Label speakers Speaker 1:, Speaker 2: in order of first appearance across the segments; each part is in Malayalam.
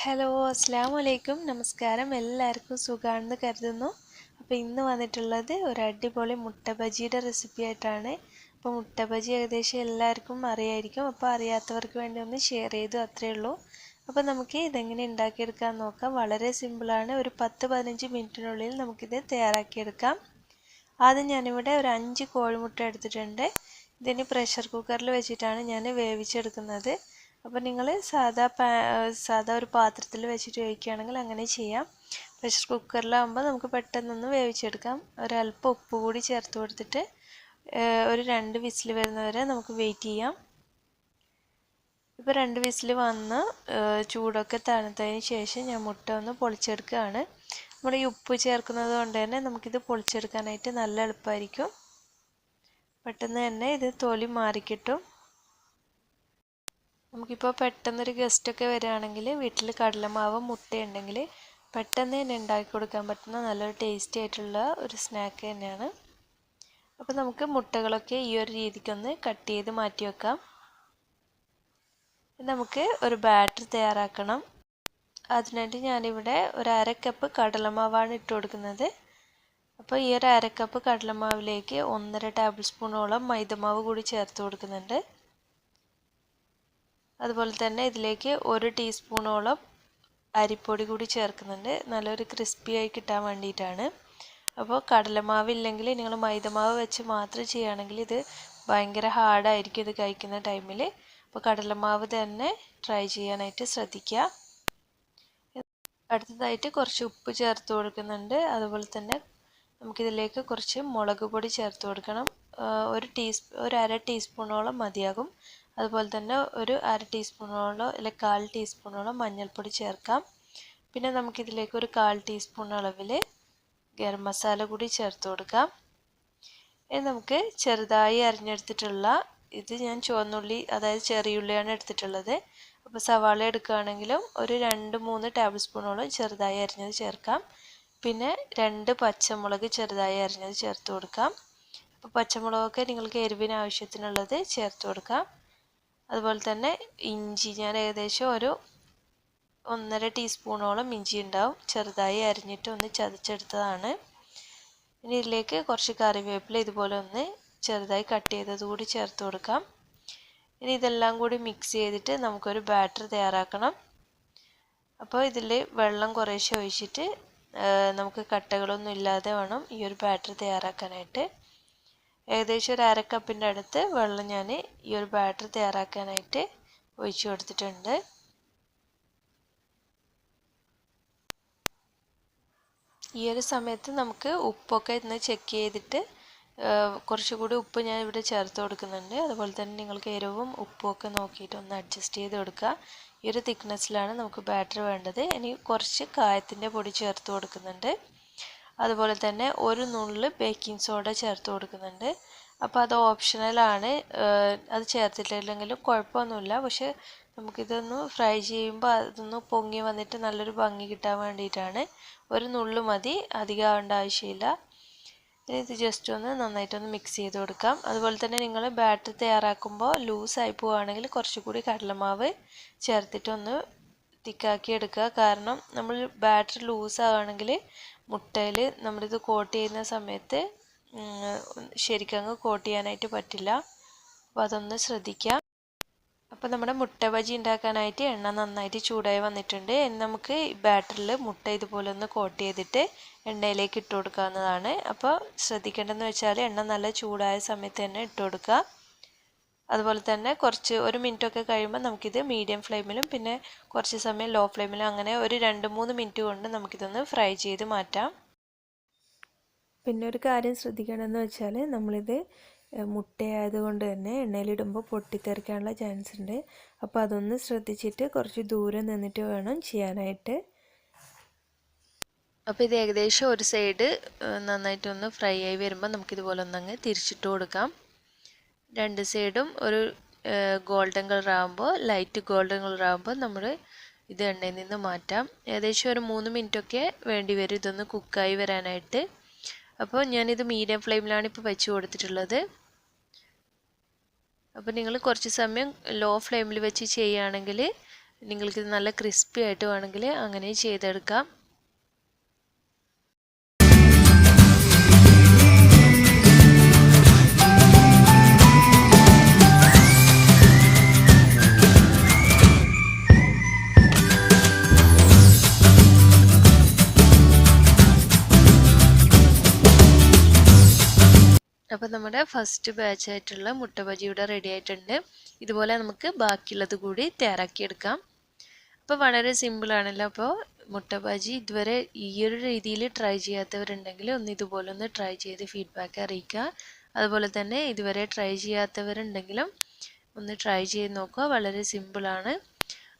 Speaker 1: ഹലോ അസ്സലാമു അലൈക്കും നമസ്കാരം എല്ലാവർക്കും സുഖാണെന്ന് കരുതുന്നു. അപ്പോൾ ഇന്ന് വന്നിട്ടുള്ളത് ഒരു അടിപൊളി മുട്ട ബജിയുടെ റെസിപ്പി ആയിട്ടാണ്. അപ്പോൾ മുട്ട ബജി ഏകദേശം എല്ലാവർക്കും അറിയായിരിക്കും. അപ്പോൾ അറിയാത്തവർക്ക് വേണ്ടി ഒന്ന് ഷെയർ ചെയ്തു അത്രയേ ഉള്ളൂ. അപ്പോൾ നമുക്ക് ഇതെങ്ങനെ ഉണ്ടാക്കിയെടുക്കാൻ നോക്കാം. വളരെ സിമ്പിളാണ്. ഒരു 10-15 മിനിറ്റിനുള്ളിൽ നമുക്കിത് തയ്യാറാക്കിയെടുക്കാം. ആദ്യം ഞാനിവിടെ ഒരു 5 കോഴിമുട്ട എടുത്തിട്ടുണ്ട്. ഇതിന് പ്രഷർ കുക്കറിൽ വെച്ചിട്ടാണ് ഞാൻ വേവിച്ചെടുക്കുന്നത്. അപ്പോൾ നിങ്ങൾ സാധാ ഒരു പാത്രത്തിൽ വെച്ചിട്ട് വേവിക്കുകയാണെങ്കിൽ അങ്ങനെ ചെയ്യാം. പ്രഷർ കുക്കറിലാകുമ്പോൾ നമുക്ക് പെട്ടെന്നൊന്ന് വേവിച്ചെടുക്കാം. ഒരല്പം ഉപ്പ് കൂടി ചേർത്ത് കൊടുത്തിട്ട് ഒരു 2 വിസിൽ വരുന്നവരെ നമുക്ക് വെയിറ്റ് ചെയ്യാം. ഇപ്പോൾ 2 വിസിൽ വന്ന് ചൂടൊക്കെ തണുത്തതിന് ശേഷം ഞാൻ മുട്ട ഒന്ന് പൊളിച്ചെടുക്കുകയാണ്. നമ്മൾ ഈ ഉപ്പ് ചേർക്കുന്നത് കൊണ്ട് തന്നെ നമുക്കിത് പൊളിച്ചെടുക്കാനായിട്ട് നല്ല എളുപ്പമായിരിക്കും. പെട്ടെന്ന് തന്നെ ഇത് തൊലി മാറിക്കിട്ടും. നമുക്കിപ്പോൾ പെട്ടെന്നൊരു ഗസ്റ്റൊക്കെ വരികയാണെങ്കിൽ വീട്ടിൽ കടലമാവ് മുട്ടയുണ്ടെങ്കിൽ പെട്ടെന്ന് തന്നെ ഉണ്ടാക്കി കൊടുക്കാൻ പറ്റുന്ന നല്ലൊരു ടേസ്റ്റി ആയിട്ടുള്ള ഒരു സ്നാക്ക് തന്നെയാണ്. അപ്പോൾ നമുക്ക് മുട്ടകളൊക്കെ ഈ ഒരു രീതിക്കൊന്ന് കട്ട് ചെയ്ത് മാറ്റി വെക്കാം. നമുക്ക് ഒരു ബാറ്റർ തയ്യാറാക്കണം. അതിനായിട്ട് ഞാനിവിടെ ഒരു 1/2 കപ്പ് കടലമാവാണ് ഇട്ട് കൊടുക്കുന്നത്. അപ്പോൾ ഈ ഒരു 1/2 കപ്പ് കടലമാവിലേക്ക് 1.5 ടേബിൾ സ്പൂണോളം മൈദമാവ് കൂടി ചേർത്ത് കൊടുക്കുന്നുണ്ട്. അതുപോലെ തന്നെ ഇതിലേക്ക് 1 ടീസ്പൂണോളം അരിപ്പൊടി കൂടി ചേർക്കുന്നുണ്ട്, നല്ലൊരു ക്രിസ്പി ആയി കിട്ടാൻ വേണ്ടിയിട്ടാണ്. അപ്പോൾ കടലമാവ് ഇല്ലെങ്കിൽ നിങ്ങൾ മൈദമാവ് വെച്ച് മാത്രം ചെയ്യുകയാണെങ്കിൽ ഇത് ഭയങ്കര ഹാർഡായിരിക്കും ഇത് കഴിക്കുന്ന ടൈമിൽ. അപ്പോൾ കടലമാവ് തന്നെ ട്രൈ ചെയ്യാനായിട്ട് ശ്രദ്ധിക്കുക. അടുത്തതായിട്ട് കുറച്ച് ഉപ്പ് ചേർത്ത് കൊടുക്കുന്നുണ്ട്. അതുപോലെ തന്നെ നമുക്കിതിലേക്ക് കുറച്ച് മുളക് പൊടി ചേർത്ത് കൊടുക്കണം. ഒരു 1/2 ടീസ്പൂണോളം മതിയാകും. അതുപോലെ തന്നെ ഒരു 1/2 ടീസ്പൂണോളം അല്ലെങ്കിൽ 1/4 ടീസ്പൂണോളം മഞ്ഞൾപ്പൊടി ചേർക്കാം. പിന്നെ നമുക്കിതിലേക്ക് ഒരു 1/4 ടീസ്പൂൺ അളവിൽ ഗരം മസാല കൂടി ചേർത്ത് കൊടുക്കാം. ഇനി നമുക്ക് ചെറുതായി അരിഞ്ഞെടുത്തിട്ടുള്ള ഇത് ഞാൻ ചുവന്നുള്ളി അതായത് ചെറിയുള്ളിയാണ് എടുത്തിട്ടുള്ളത്. അപ്പോൾ സവാള എടുക്കുകയാണെങ്കിലും ഒരു 2-3 ടേബിൾ സ്പൂണോളം ചെറുതായി അരിഞ്ഞത് ചേർക്കാം. പിന്നെ 2 പച്ചമുളക് ചെറുതായി അരിഞ്ഞത് ചേർത്ത് കൊടുക്കാം. അപ്പോൾ പച്ചമുളകൊക്കെ നിങ്ങൾക്ക് എരിവിന് ആവശ്യത്തിനുള്ളത് ചേർത്ത് കൊടുക്കാം. അതുപോലെ തന്നെ ഇഞ്ചി ഞാൻ ഏകദേശം ഒരു 1.5 ടീസ്പൂണോളം ഇഞ്ചി ഉണ്ടാവും, ചെറുതായി അരിഞ്ഞിട്ട് ഒന്ന് ചതച്ചെടുത്തതാണ്. ഇനി ഇതിലേക്ക് കുറച്ച് കറിവേപ്പില ഇതുപോലെ ഒന്ന് ചെറുതായി കട്ട് ചെയ്തത് കൂടി ചേർത്ത് കൊടുക്കാം. ഇനി ഇതെല്ലാം കൂടി മിക്സ് ചെയ്തിട്ട് നമുക്കൊരു ബാറ്റർ തയ്യാറാക്കണം. അപ്പോൾ ഇതിൽ വെള്ളം കുറേശ്ശെ ഒഴിച്ചിട്ട് നമുക്ക് കട്ടകളൊന്നും ഇല്ലാതെ വേണം ഈ ഒരു ബാറ്റർ തയ്യാറാക്കാനായിട്ട്. ഏകദേശം ഒരു 1/2 കപ്പിൻ്റെ അടുത്ത് വെള്ളം ഞാൻ ഈ ഒരു ബാറ്റർ തയ്യാറാക്കാനായിട്ട് ഒഴിച്ചു കൊടുത്തിട്ടുണ്ട്. ഈ ഒരു സമയത്ത് നമുക്ക് ഉപ്പൊക്കെ ഇന്ന് ചെക്ക് ചെയ്തിട്ട് കുറച്ചുകൂടി ഉപ്പ് ഞാൻ ഇവിടെ ചേർത്ത് കൊടുക്കുന്നുണ്ട്. അതുപോലെ തന്നെ നിങ്ങൾക്ക് എരിവും ഉപ്പും ഒക്കെ നോക്കിയിട്ട് ഒന്ന് അഡ്ജസ്റ്റ് ചെയ്ത് കൊടുക്കുക. ഈ ഒരു തിക്നെസ്സിലാണ് നമുക്ക് ബാറ്റർ വേണ്ടത്. ഇനി കുറച്ച് കായത്തിൻ്റെ പൊടി ചേർത്ത് കൊടുക്കുന്നുണ്ട്. അതുപോലെ തന്നെ ഒരു നുള്ള് ബേക്കിംഗ് സോഡ ചേർത്ത് കൊടുക്കുന്നുണ്ട്. അപ്പോൾ അത് ഓപ്ഷണലാണ്, അത് ചേർത്തിട്ടില്ലെങ്കിലും കുഴപ്പമൊന്നുമില്ല. പക്ഷെ നമുക്കിതൊന്ന് ഫ്രൈ ചെയ്യുമ്പോൾ അതൊന്ന് പൊങ്ങി വന്നിട്ട് നല്ലൊരു ഭംഗി കിട്ടാൻ വേണ്ടിയിട്ടാണ്. ഒരു നുള്ളു മതി, അധികം ആവേണ്ട ആവശ്യമില്ല. ഇത് ജസ്റ്റ് ഒന്ന് നന്നായിട്ടൊന്ന് മിക്സ് ചെയ്ത് കൊടുക്കാം. അതുപോലെ തന്നെ നിങ്ങൾ ബാറ്റർ തയ്യാറാക്കുമ്പോൾ ലൂസായി പോവുകയാണെങ്കിൽ കുറച്ചുകൂടി കടലമാവ് ചേർത്തിട്ടൊന്ന് തിക്കാക്കി എടുക്കുക. കാരണം നമ്മൾ ബാറ്റർ ലൂസാവുകയാണെങ്കിൽ മുട്ടയിൽ നമ്മളിത് കോട്ട് ചെയ്യുന്ന സമയത്ത് ശരിക്കങ്ങ് കോട്ട് ചെയ്യാനായിട്ട് പറ്റില്ല. അപ്പോൾ അതൊന്ന് ശ്രദ്ധിക്കുക. അപ്പോൾ നമ്മുടെ മുട്ട ബജി ഉണ്ടാക്കാനായിട്ട് എണ്ണ നന്നായിട്ട് ചൂടായി വന്നിട്ടുണ്ട്. ഇനി നമുക്ക് ഈ ബാറ്ററിൽ മുട്ട ഇതുപോലെ ഒന്ന് കോട്ട് ചെയ്തിട്ട് എണ്ണയിലേക്ക് ഇട്ട് കൊടുക്കാവുന്നതാണ്. അപ്പോൾ ശ്രദ്ധിക്കേണ്ടതെന്ന് വെച്ചാൽ എണ്ണ നല്ല ചൂടായ സമയത്ത് തന്നെ ഇട്ട് കൊടുക്കുക. അതുപോലെ തന്നെ കുറച്ച് 1 മിനിറ്റൊക്കെ കഴിയുമ്പോൾ നമുക്കിത് മീഡിയം ഫ്ലെയിമിലും പിന്നെ കുറച്ച് സമയം ലോ ഫ്ലെയിമിലും അങ്ങനെ ഒരു 2-3 മിനിറ്റ് കൊണ്ട് നമുക്കിതൊന്ന് ഫ്രൈ ചെയ്ത് മാറ്റാം. പിന്നെ ഒരു കാര്യം ശ്രദ്ധിക്കണമെന്ന് വെച്ചാൽ നമ്മളിത് മുട്ടയായതുകൊണ്ട് തന്നെ എണ്ണയിലിടുമ്പോൾ പൊട്ടിത്തെറിക്കാനുള്ള ചാൻസ് ഉണ്ട്. അപ്പോൾ അതൊന്ന് ശ്രദ്ധിച്ചിട്ട് കുറച്ച് ദൂരെ നിന്നിട്ട് വേണം ചെയ്യാനായിട്ട്. അപ്പോൾ ഇത് ഏകദേശം ഒരു സൈഡ് നന്നായിട്ടൊന്ന് ഫ്രൈ ആയി വരുമ്പോൾ നമുക്കിതുപോലെ ഒന്നങ്ങ് തിരിച്ചിട്ട് കൊടുക്കാം. 2 സൈഡും ഒരു ഗോൾഡൻ കളർ ആകുമ്പോൾ ലൈറ്റ് ഗോൾഡൻ കളർ ആകുമ്പോൾ നമ്മൾ ഇത് എണ്ണയിൽ നിന്ന് മാറ്റാം. ഏകദേശം ഒരു 3 മിനിറ്റൊക്കെ വേണ്ടി വരും ഇതൊന്ന് കുക്കായി വരാനായിട്ട്. അപ്പോൾ ഞാനിത് മീഡിയം ഫ്ലെയിമിലാണ് ഇപ്പോൾ വെച്ച് കൊടുത്തിട്ടുള്ളത്. അപ്പോൾ നിങ്ങൾ കുറച്ച് സമയം ലോ ഫ്ലെയിമിൽ വെച്ച് ചെയ്യുകയാണെങ്കിൽ നിങ്ങൾക്ക് നല്ല ക്രിസ്പി ആയിട്ട് വേണമെങ്കിൽ അങ്ങനെ ചെയ്തെടുക്കാം. അപ്പോൾ നമ്മുടെ ഫസ്റ്റ് ബാച്ച് ആയിട്ടുള്ള മുട്ട ബജി ഇവിടെ റെഡി ആയിട്ടുണ്ട്. ഇതുപോലെ നമുക്ക് ബാക്കിയുള്ളത് കൂടി തയ്യാറാക്കിയെടുക്കാം. അപ്പോൾ വളരെ സിമ്പിളാണല്ലോ. അപ്പോൾ മുട്ട ബജി ഇതുവരെ ഈ ഒരു രീതിയിൽ ട്രൈ ചെയ്യാത്തവരുണ്ടെങ്കിൽ ഇതുപോലെ ഒന്ന് ട്രൈ ചെയ്ത് ഫീഡ്ബാക്ക് അറിയിക്കുക. അതുപോലെ തന്നെ ഇതുവരെ ട്രൈ ചെയ്യാത്തവരുണ്ടെങ്കിലും ഒന്ന് ട്രൈ ചെയ്ത് നോക്കുക. വളരെ സിമ്പിളാണ്,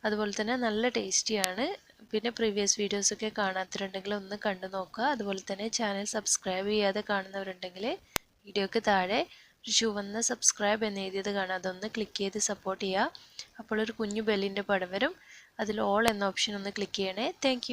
Speaker 1: അതുപോലെ തന്നെ നല്ല ടേസ്റ്റിയാണ്. പിന്നെ പ്രീവിയസ് വീഡിയോസൊക്കെ കാണാത്തവരുണ്ടെങ്കിൽ ഒന്ന് കണ്ടു നോക്കുക. അതുപോലെ തന്നെ ചാനൽ സബ്സ്ക്രൈബ് ചെയ്യാതെ കാണുന്നവരുണ്ടെങ്കിൽ വീഡിയോക്ക് താഴെ ഒരു ചുവന്ന സബ്സ്ക്രൈബ് എന്ന് എഴുതിയത് കാണാം, അതൊന്ന് ക്ലിക്ക് ചെയ്ത് സപ്പോർട്ട് ചെയ്യുക. അപ്പോൾ ഒരു കുഞ്ഞു ബെല്ലിൻ്റെ പടം വരും, അതിൽ ഓൾ എന്ന ഓപ്ഷൻ ഒന്ന് ക്ലിക്ക് ചെയ്യണേ. താങ്ക്